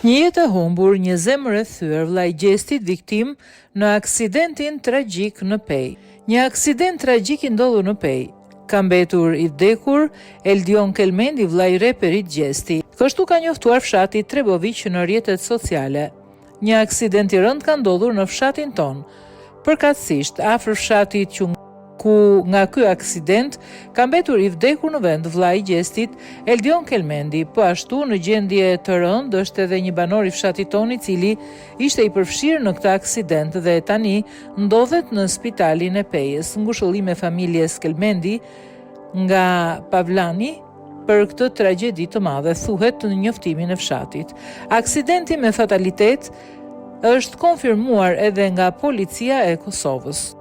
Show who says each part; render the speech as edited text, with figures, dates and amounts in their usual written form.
Speaker 1: Një jetë e humbur, një zemër e thyer, vllai Gjestit viktim në aksidentin tragjik në Pej. Një aksident tragjik i ndodhur në Pej. Ka mbetur i vdekur Eldion Kelmendi, vllai i reperit Gjesti. Kështu ka njoftuar fshati Treboviq në rrjetet sociale. Një aksident i rënd ka ndodhur në fshatin ton, përkatësisht afër fshatit ku nga ky aksident ka mbetur i vdekur në vend vllai i Gjestit, Eldion Kelmendi. Po ashtu në gjendje të rëndë është edhe një banor i fshatit ton i cili ishte i përfshirë në këtë aksident dhe tani ndodhet në spitalin e Pejës. Ngushëllim e familjes Kelmendi nga Pavlani për këtë tragjedi të madhe, thuhet në njoftimin e fshatit. Aksidenti me fatalitet është konfirmuar edhe nga policia e Kosovës.